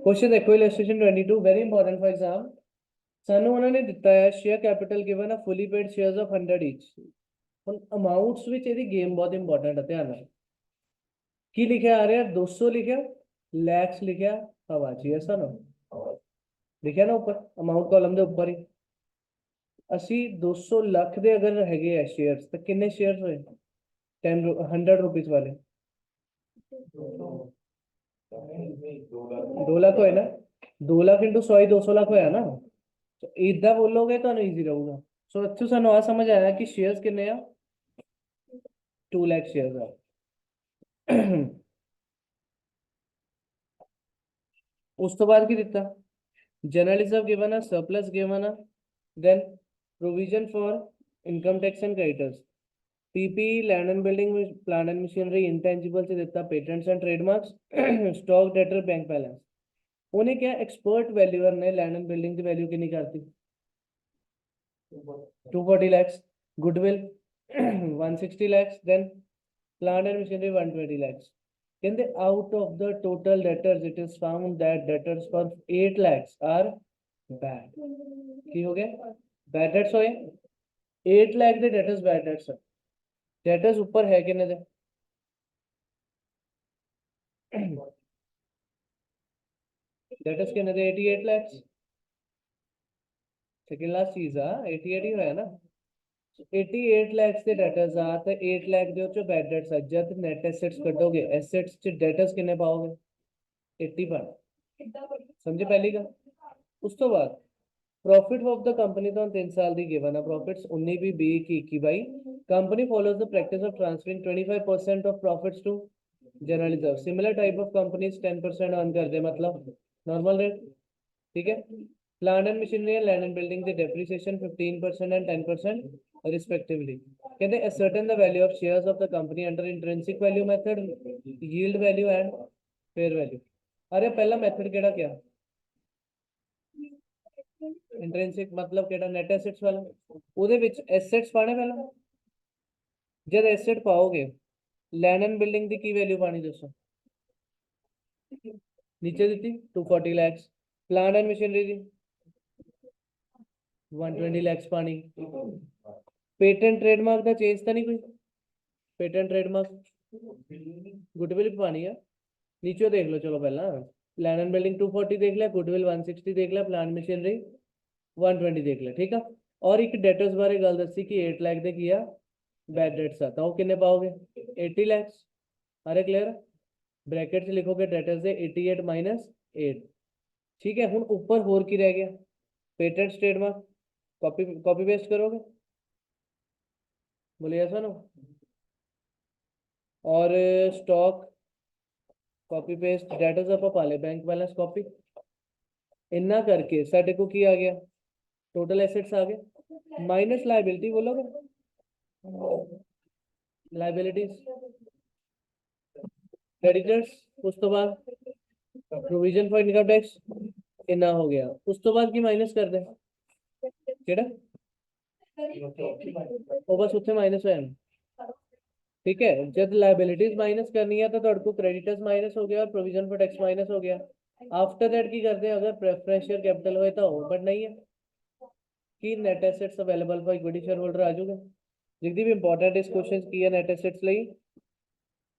Question देखो, illustration 22 very important for exam. सानू उन्होंने दिता है share capital given a fully paid shares of 100 each. ਹੁਣ ਅਮਾਉਂਟਸ ਵਿੱਚ ਇਹਦੀ ਗੇਮ ਬਹੁਤ ਇੰਪੋਰਟੈਂਟ ਹੈ, ਧਿਆਨ ਨਾਲ। ਕੀ ਲਿਖਿਆ ਆ ਰਿਹਾ? 200 ਲਿਖਿਆ, ਲੈਕਸ ਲਿਖਿਆ, ਹਵਾ 'ਚ ਹੀ ਹੈ ਸਾਨੂੰ ਲਿਖਿਆ ਨਾ ਉੱਪਰ, ਅਮਾਉਂਟ ਕਾਲਮ ਦੇ ਉੱਪਰ ਹੀ। ਅਸੀਂ 200 ਲੱਖ ਦੇ ਅਗਰ ਹੈਗੇ ਆ ਸ਼ੇਅਰਸ ਤਾਂ ਕਿੰਨੇ ਸ਼ੇਅਰਸ ਹੋਏ? 100 रुपीज वाले 2 ਲੱਖ ਹੋਏ ਨਾ। 2 ਲੱਖ ਇੰਟੂ 100 ਹੀ 200 ਲੱਖ ਹੋਇਆ ਨਾ। ਇਦਾਂ ਬੋਲੋਗੇ ਤੁਹਾਨੂੰ ਈਜ਼ੀ ਰਹੂਗਾ। ਸੋ ਇੱਥੋਂ ਸਾਨੂੰ ਆ ਸਮਝ ਆਇਆ ਕਿ ਸ਼ੇਅਰਸ ਕਿੰਨੇ ਆ? 2 ਲੱਖ ਸ਼ੇਅਰਸ ਆ। ਉਸ ਤੋਂ ਬਾਅਦ ਕੀ ਦਿੱਤਾ? ਜਨਰਲ ਰਿਜ਼ਰਵ ਗਿਵਨ ਆ, ਸਰਪਲਸ ਗਿਵਨ ਆ, then provision for income tax and creditors, PP, land and building, plant and machinery, intangible से देता patents and trademarks, stock, debtor, bank balance। उन्हें क्या एक्सपर्ट वैल्यूअर ने लैंड एंड बिल्डिंग की value कितनी करती? 240 lakhs, goodwill 160 lakhs, then plant and machinery 120 lakhs। कहते out of the total debtors it is found that debtors for 8 lakhs are bad। की हो गया? bad debts होए। 8 लाख ਦੇ debtors bad debts है। debtors ऊपर है कितने दे? debtors कितने दे? 88 lakhs। सेकंड लास्ट चीज आ 88 ही होया ना। 88 lakhs ਦੇ debtors ਆ ਤੇ 8 लाख ਦੇ ਉੱਚੋਂ bad debts ਆ। जब net assets ਕੱਢੋਗੇ assets ਚ debtors ਕਿੰਨੇ ਪਾਓਗੇ? 80 ਪਾਣਾ। ਸਮਝੇ ਪਹਿਲੀ ਗੱਲ? ਉਸ ਤੋਂ ਬਾਅਦ प्रॉफिट ऑफ द कंपनी तो 3 साल दी गिवन है। प्रॉफिट्स 19 भी 20 की 21 by. Company follows the practice of transferring 25% of profits to general reserve. Similar type of companies 10% earn कर दे, मतलब नॉर्मल रेट। ठीक है। Plant and machinery and land and building the depreciation 15% and 10% respectively. कहते ascertain the value of shares of the company under intrinsic value method, yield value and fair value. अरे पहला method केड़ा क्या? Intrinsic मतलब केड़ा? Net assets वाला। ਉਹਦੇ ਵਿੱਚ ਐਸੈਟਸ ਪਾਣੇ ਪਹਿਲਾਂ। ਜਦ ਐਸੈਟ ਪਾਓਗੇ land and building the Ki value ਪਾਣੀ ਦੱਸੋ? नीचे ਦਿੱਤੀ 240 lakhs। Plant and machinery the 120 lakhs ਪਾਣੀ। पेटेंट ट्रेडमार्क ਦਾ ਚੇਂਜ ਤਾਂ ਨਹੀਂ ਕੋਈ? पेटेंट ट्रेडमार्क गुडविल पानी है। नीचे देख लो, चलो पहला लैंड एंड बिल्डिंग 240 देख लिया, गुडविल 160 देख लिया, प्लांट मशीनरी 120 देख लिया। ठीक है। और एक डेटर्स बारे गल दसी कि 8 लाख दे किया बैड डेट्स आता वो किन्ने पाओगे? 80 lakhs। अरे क्लियर? ब्रैकेट से लिखोगे डेटर्स दे 88 माइनस 8। ठीक है। हुन ऊपर होर की रह गया? Patent trademark. कॉपी पेस्ट करोगे? बोलिए ऐसा ना। और स्टॉक कॉपी पेस्ट, डेटर्स आप पा ले, बैंक बैलेंस कॉपी। इन्ना करके साडे को की आ गया? टोटल एसेट्स आ गए माइनस लाइबिलिटी। बोलोगे लाइबिलिटीज, क्रेडिटर्स, उस तो बाद प्रोविजन फॉर इनकम टैक्स इन्ना हो गया। उस तो बाद की माइनस कर दे केड़ा? वो बस उत्थे माइनस होया। ठीक है। जब लाइबिलिटीज माइनस करनी है तो तुहाडे को क्रेडिटर्स माइनस हो गया और प्रोविजन फॉर टैक्स माइनस हो गया। आफ्टर दैट की करते हैं? अगर प्रेफरेंस शेयर कैपिटल होए तो हो, बट नहीं है कि net assets available for equity share holder आ जाऊगा। जितनी भी इंपॉर्टेंट इस क्वेश्चन की है नेट एसेट्स ਲਈ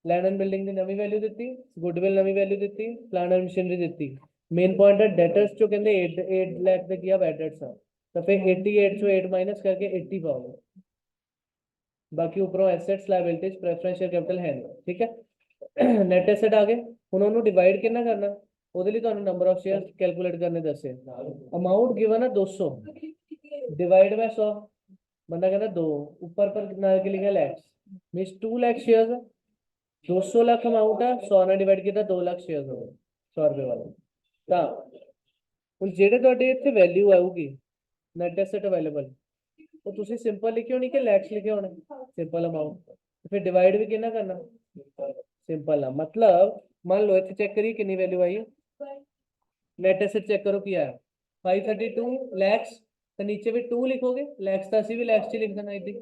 लैंड एंड बिल्डिंग की नवी वैल्यू दी, गुडविल नवी वैल्यू दी, प्लांट एंड मशीनरी दी। मेन पॉइंट है डेटर्स जो कहते 8 लाख दे किया बैड डेट्स तो फिर 88 से 8 माइनस करके 80 पाओगे। बाकी ऊपरों assets liabilities preference share capital है नहीं। ठीक है। नेट एसेट आ गए। हुण ओनू डिवाइड कितना करना? ਉਹਦੇ ਲਈ ਤੁਹਾਨੂੰ नंबर ऑफ शेयर्स कैलकुलेट करने दसे। अमाउंट गिवन है 200 डिवाइड बाय 100। बंदा कहता 2 ऊपर पर कितना के लिखा लैक्स मींस 2 लाख शेयर्स है। 200 लाख अमाउंट है, 100 ਨਾਲ डिवाइड किया 2 लाख शेयर्स हो गए 100 रुपए वाले। ਤਾਂ ਹੁਣ ਜਿਹੜੇ ਤੁਹਾਡੇ ਇੱਥੇ ਵੈਲਿਊ ਆਊਗੀ ਨੈਟ ਐਸੈਟ ਅਵੇਲੇਬਲ ਉਹ ਤੁਸੀਂ ਸਿੰਪਲ ਲਿਖਿਓ ਨਹੀਂ ਕਿ ਲੈਕਸ ਲਿਖੇ ਹੋਣੇ? ਸਿੰਪਲ ਅਮਾउंट फिर डिवाइड भी कितना करना? सिंपल ना। मतलब मान लो इतने चेक करिए कितनी वैल्यू आई है। नेट एसेट चेक करो क्या है? 532 लैक्स। तो नीचे भी 2 लिखोगे, लैक्स तो असी भी लैक्स च लिख देना। इतनी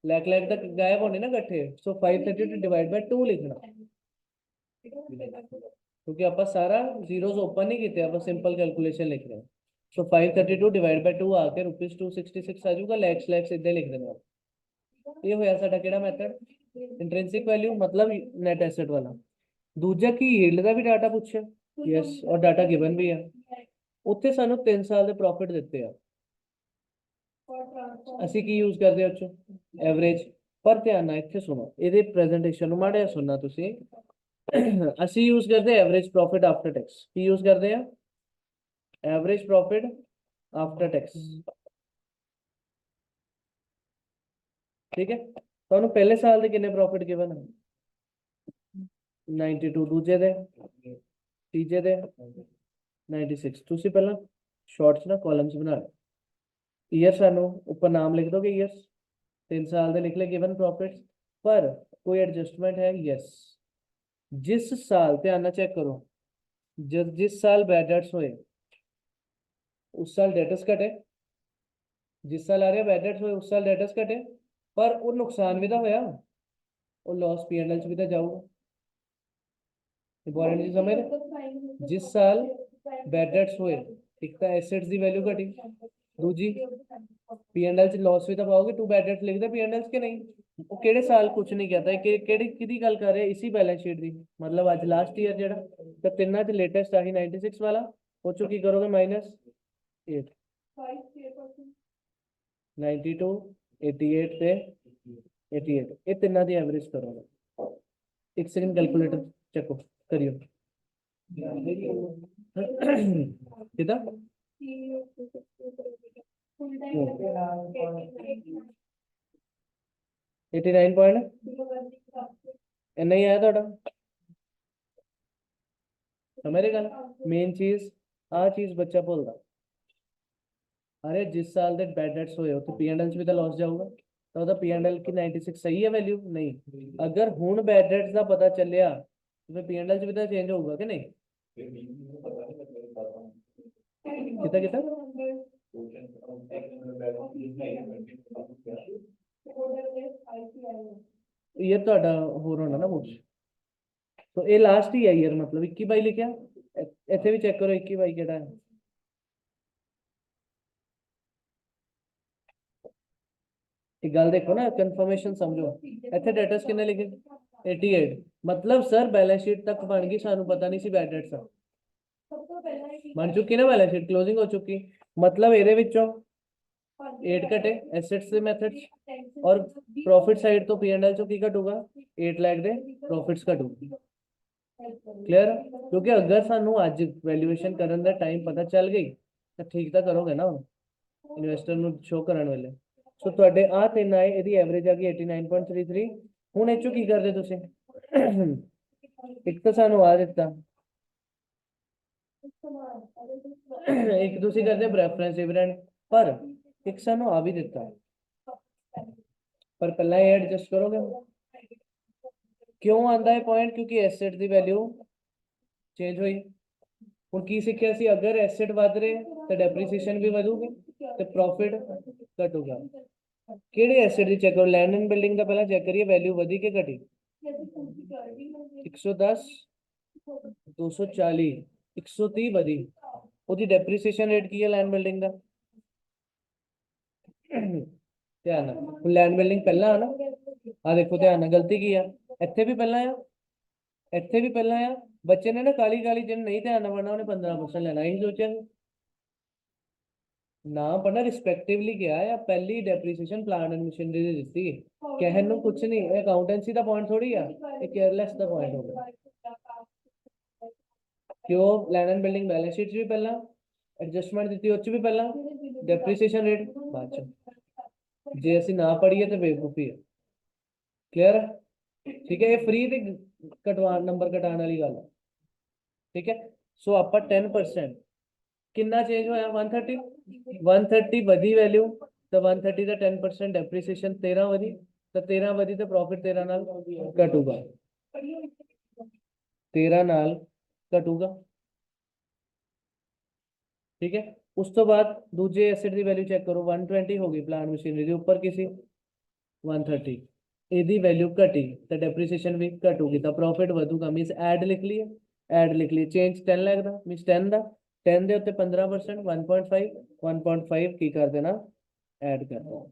लैक लैक तक गायब होने ना इकट्ठे। सो 532 डिवाइड बाय 2 लिखना। क्योंकि आप सारा जीरोस ओपन नहीं किए, आप सिंपल कैलकुलेशन लिख रहे हैं। सो 532 डिवाइड बाय 2 आके रुपीज 266 आ जाऊगा, लैक्स लैक्स इधर लिख देना। ये होया साडा केड़ा मेथड, इंट्रिंसिक वैल्यू मतलब नेट एसेट वाला। दूजा की यील्ड का भी डाटा पूछे, यस, और डाटा गिवन भी है। उत्थे सानू 3 साल ਦੇ प्रॉफिट ਦਿੱਤੇ ਆ, ਅਸੀਂ ਕੀ ਯੂਜ਼ ਕਰਦੇ ਹਾਂ ਉੱਚੋਂ ਐਵਰੇਜ। ਪਰ ਧਿਆਨ ਨਾਲ ਇੱਥੇ ਸੁਣੋ, ਇਹਦੇ ਪ੍ਰੈਜੈਂਟੇਸ਼ਨ ਨੂੰ ਮਾੜਾ ਜਿਹਾ ਸੁਣਨਾ ਤੁਸੀਂ। ਅਸੀਂ ਯੂਜ਼ ਕਰਦੇ ਐਵਰੇਜ ਪ੍ਰੋਫਿਟ ਆਫਟਰ ਟੈਕਸ। ਕੀ ਯੂਜ਼ ਕਰਦੇ ਆ? Average profit after tax. ਠੀਕ ਹੈ, ਤੁਹਾਨੂੰ ਪਹਿਲੇ ਸਾਲ ਦੇ ਕਿੰਨੇ ਪ੍ਰੋਫਿਟ ਗਿਵਨ ਹੈ? 92, ਦੂਜੇ ਦੇ, ਤੀਜੇ ਦੇ 96। ਤੁਸੀਂ ਪਹਿਲਾਂ ਸ਼ਾਰਟਸ ਨਾ ਕਾਲਮਸ ਬਣਾ ਲਓ। ईयर सानू ऊपर नाम लिख दोगे, ईयर्स 3 साल दे लिख ले गिवन प्रॉफिट्स। पर कोई एडजस्टमेंट है? यस। जिस साल, ध्यान ना चेक करो, जिस साल बैड डेट्स होए उस साल डेटर्स घटे, जिस साल आ रहे बैड डेट्स होए उस साल डेटर्स घटे, पर वो नुकसान भी तो होया, वो लॉस P&L च भी तो जाऊगा। इंपॉर्टेंट चीज समझ रहे? जिस साल बैड डेट्स होए, एक तो एसेट्स की वैल्यू घटी, दूजी P&L च लॉस भी तो पाओगे। टू बैड डेट्स लिखते P&L के नहीं, वो केड़े साल कुछ नहीं कहता है, केड़ी किदी गल कर रहे हैं? इसी बैलेंस शीट दी, मतलब आज लास्ट ईयर जेड़ा तो तिन्ना च लेटेस्ट आही 96 वाला, वो चो की करोगे -8, 92, 88 ते 88, ये तिन्ना दी एवरेज करोगे। एक सेकंड कैलकुलेटर चेको करियो। कितना 89 पॉइंट नहीं आया थोड़ा, समझ रहे गल? मेन चीज आ चीज बच्चा भूलता। अरे जिस साल दे बैड डेट्स होए तो P&L च भी तो लॉस जाऊगा, तो ਉਹਦਾ P&L की 96 सही है वैल्यू? नहीं। अगर हुन बैड डेट्स का पता चलिया तो फिर P&L च भी तो चेंज होगा कि नहीं? कितना कितना ईयर ਤੁਹਾਡਾ ਹੋਰ ਹੋਣਾ ਨਾ ਕੁਝ। तो ये लास्ट ही है ईयर, मतलब 21-22 लिखा, ਇੱਥੇ ਵੀ ਚੈੱਕ ਕਰੋ 21-22 ਕਿਹੜਾ ਹੈ। एक गल देखो ना, कंफर्मेशन समझो, ਇੱਥੇ डेटर्स किन्ने लिखे 88, मतलब सर बैलेंस शीट तक बन गई, सानू पता नहीं सी बैड डेट्स बन चुकी ना, बैलेंस शीट क्लोजिंग हो चुकी, मतलब ਇਹਦੇ ਵਿੱਚੋਂ 8 घटे एसेट्स ਦੇ मेथड और प्रॉफिट साइड तो P&L चो की घटूगा 8 लाख दे प्रॉफिट्स घटूगी। क्लियर? क्योंकि अगर सानू आज वैल्यूएशन करने का टाइम पता चल गई तो ठीक तो करोगे ना इन्वेस्टर ਨੂੰ शो ਕਰਨ ਵੇਲੇ। सो ਤੁਹਾਡੇ ਆ ਤਿੰਨ ਆਏ, ਇਹਦੀ ਐਵਰੇਜ ਆ ਗਈ 89.33। ਹੁਣ ਇਹ ਚੋਂ ਕੀ ਕਰਦੇ ਤੁਸੀਂ? ਇੱਕ ਤਾਂ ਸਾਨੂੰ ਆ ਦਿੱਤਾ, ਇੱਕ ਤੁਸੀਂ ਕਰਦੇ ਪ੍ਰੈਫਰੈਂਸ ਡਿਵੀਡੈਂਡ, पर एक सानू आ भी दिता, पर पहला ये एडजस्ट करोगे। क्यों आंदा है पॉइंट? क्योंकि एसेट की वैल्यू चेंज हुई। हुण की सीखिया सी, अगर एसेट वध रहे तो डेप्रीसीएशन भी वधूगी तो प्रॉफिट घटूगा। किहड़े एसेट दी चेक करो, लैंड एंड बिल्डिंग का पहला चेक करिए, वैल्यू वधी के घटी? 110, 240, 130 वधी। ਉਹਦੀ डेप्रीसीएशन रेट की है लैंड बिल्डिंग का? ध्यान ਨਾਲ, लैंड बिल्डिंग पहला है ना, आ देखो ध्यान ਨਾਲ, गलती की है, ਇੱਥੇ भी पहला है, ਇੱਥੇ भी पहला है। बच्चे ने ना काली काली जिन नहीं ध्यान ਨਾਲ पढ़ना, उन्हें 15% लेना ही सोचा ना पढ़ना, रिस्पेक्टिवली क्या है, पहली डेप्रीसीएशन प्लांट एंड मशीनरी दी ਦਿੱਤੀ, कहन ਨੂੰ कुछ नहीं, अकाउंटेंसी ਦਾ पॉइंट थोड़ी है, ये केयरलेस ਦਾ पॉइंट हो गया। क्यों? Land and building balance sheet भी पहला, एडजस्टमेंट दी उस भी पहला, डेप्रीसीएशन रेट बाद च। जे ਅਸੀਂ ना पढ़ीए तो बेवकूफी है। क्लियर है? ठीक है, ये फ्री ते कटवा नंबर कटाने वाली गल है। ठीक है, सो आप 10% कितना चेंज होया? 130, 130 वधी वैल्यू तो 130 का 10% डेप्रीसीएशन 13 वधी, तो 13 वधी तो प्रॉफिट 13 नाल घटूगा, 13 नाल घटूगा। ठीक है, उस तो बाद दूजे एसेट की वैल्यू चेक करो, 120 होगी, प्लांट मशीनरी के ऊपर किसी 130, ਇਹਦੀ ਵੈਲਿਊ ਘਟੀ ਤਾਂ ਡੈਪਰੀਸੀਏਸ਼ਨ ਵੀ ਘਟੂਗੀ ਤਾਂ ਪ੍ਰੋਫਿਟ ਵਧੂਗਾ ਮੀਨਸ ਐਡ ਲਿਖ ਲਈਏ ਚੇਂਜ 10 ਲੱਖ ਦਾ ਮੀਨਸ 10 ਦਾ 10 ਦੇ ਉੱਤੇ 15% 1.5 ਕੀ ਕਰ ਦੇਣਾ ਐਡ ਕਰ ਦੇਣਾ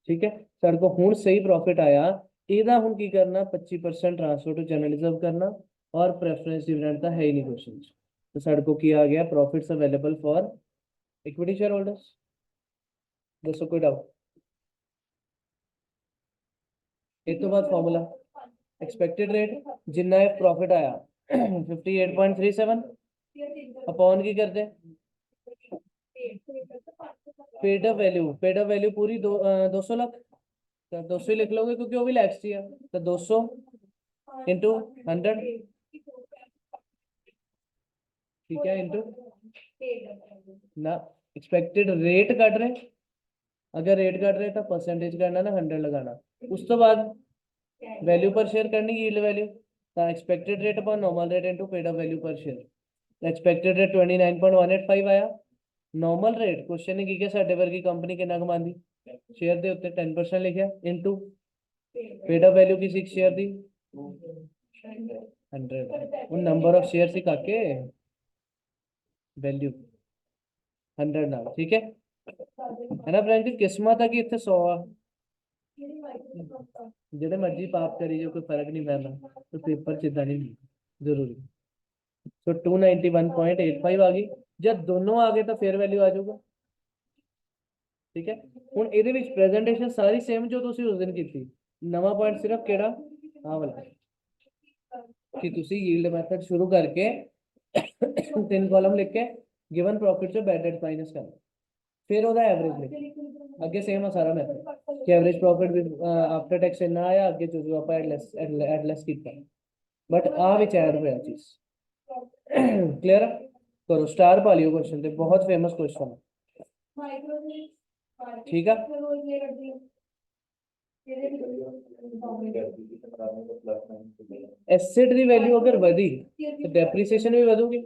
ਠੀਕ ਹੈ ਸਾਡੇ ਕੋਲ ਹੁਣ ਸਹੀ ਪ੍ਰੋਫਿਟ ਆਇਆ ਇਹਦਾ ਹੁਣ ਕੀ ਕਰਨਾ 25% ਟ੍ਰਾਂਸਫਰ ਟੂ ਜਨਰਲ ਰਿਜ਼ਰਵ ਕਰਨਾ ਔਰ प्रेफरेंस डिविडेंड ਤਾਂ ਹੈ ਹੀ ਨਹੀਂ क्वेश्चन तो ਸਾਡੇ ਕੋਲ ਕੀ ਆ ਗਿਆ profits available for equity share holders ਦੱਸੋ ਕੋਈ ਡਾਊਟ ਇਸ ਤੋਂ ਬਾਅਦ ਫਾਰਮੂਲਾ एक्सपेक्टेड रेट जिन्ना है प्रॉफिट आया 58.37 अपॉन की करते पेड अप वैल्यू पूरी 200 लाख तो 200 लिख लोगे क्योंकि वो भी लैक्स थी तो 200 इंटू 100 ठीक है इंटू ना एक्सपेक्टेड रेट कट रहे अगर रेट कट रहे तो परसेंटेज करना ना 100 लगाना उस तो बाद वैल्यू पर शेयर करनी यील्ड वैल्यू तो expected rate upon normal rate into paid up value पर शेयर एक्सपेक्टेड रेट 29.185 आया नॉर्मल रेट क्वेश्चन ने की के साडे वर्गी कंपनी कितना कमांदी शेयर दे उत्ते 10% लिखिया इनटू पेड अप वैल्यू की 6 शेयर दी 100 उन नंबर ऑफ शेयर सी काके वैल्यू 100 ना ठीक है ना फ्रेंड जी किस्मत है कि इतने 100 आ ਜਿਹੜੇ ਮਰਜੀ ਪਾਪ ਕਰੀ ਜੋ ਕੋਈ ਫਰਕ ਨਹੀਂ ਪੈਂਦਾ ਤੇ ਪੇਪਰ ਚ ਇਦਾਂ ਨਹੀਂ ਜ਼ਰੂਰੀ ਸੋ 291.85 ਆ ਗਈ ਜਦ ਦੋਨੋਂ ਆ ਗਏ ਤਾਂ ਫੇਅਰ ਵੈਲਿਊ ਆ ਜਾਊਗਾ ਠੀਕ ਹੈ ਹੁਣ ਇਹਦੇ ਵਿੱਚ ਪ੍ਰੈਜੈਂਟੇਸ਼ਨ ਸਾਰੀ ਸੇਮ ਜੋ ਤੁਸੀਂ ਉਸ ਦਿਨ ਕੀਤੀ ਨਵਾਂ ਪੁਆਇੰਟ ਸਿਰਫ ਕਿਹੜਾ ਆ ਵਾਲਾ ਕਿ ਤੁਸੀਂ ਯੀਲਡ ਮੈਥਡ ਸ਼ੁਰੂ ਕਰਕੇ ਤਿੰਨ ਕਾਲਮ ਲਿਖ ਕੇ ਗਿਵਨ ਪ੍ਰੋਫਿਟ ਚੋਂ ਬੈਡ ਡੈਟ ਮਾਈਨਸ ਕਰਨਾ फिर ਉਹਦਾ एवरेज लिख ਅੱਗੇ ਸੇਮ ਆ ਸਾਰਾ ਮੈਥਡ ਕਿ एवरेज प्रॉफिट आफ्टर टैक्स ਇੰਨਾ ਆਇਆ ਅੱਗੇ ਜੋ ਆਪਾਂ ਐਡ ਲੈਸ ਕੀਤਾ ਬਟ ਆ ਵਿੱਚ ਐਡ ਹੋਇਆ ਚੀਜ਼ ਕਲੀਅਰ करो स्टार पा लियो क्वेश्चन ਤੇ बहुत फेमस क्वेश्चन है ठीक है एसेट ਦੀ ਵੈਲਿਊ ਅਗਰ ਵਧੀ ਤੇ ਡੈਪਰੀਸੀਏਸ਼ਨ ਵੀ ਵਧੂਗੀ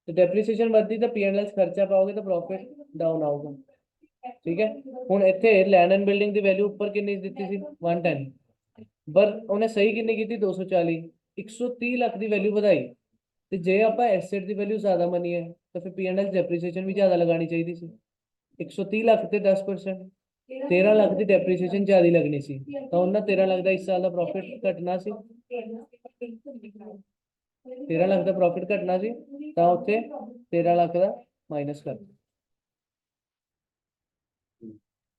तो डेप्रीसीएशन बढ़ती तो P&L खर्चा पाओगे तो प्रॉफिट डाउन आऊगा ठीक है हुन इत्थे land and building the value ऊपर कितनी दी थी 110 पर उन्हें सही कितनी की थी 240 130 लाख दी वैल्यू बढ़ाई तो जे आप एसेट दी वैल्यू ज्यादा मनी है तो फिर P&L डेप्रीसीएशन भी ज्यादा लगानी चाहिए थी 130 लाख ते 10% 13 लाख की डेप्रीसीएशन ज्यादा लगनी सी तो उन्हें 13 लाख का इस साल का प्रॉफिट घटना सी 13 लाख का प्रॉफिट घटना सी तो उत्थे 13 लाख का माइनस कर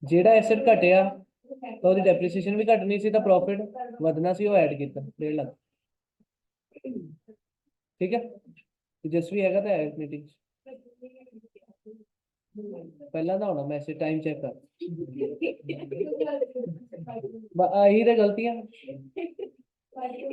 जेड़ा एसेट घटिया तो उसकी डेप्रीसीएशन भी घटनी सी तो प्रॉफिट वधना सी वो ऐड किया 1.5 लाख ठीक है तेजस्वी हैगा तो है मीटिंग पहला ना होना मैसेज टाइम चेक कर यही तो गलतियां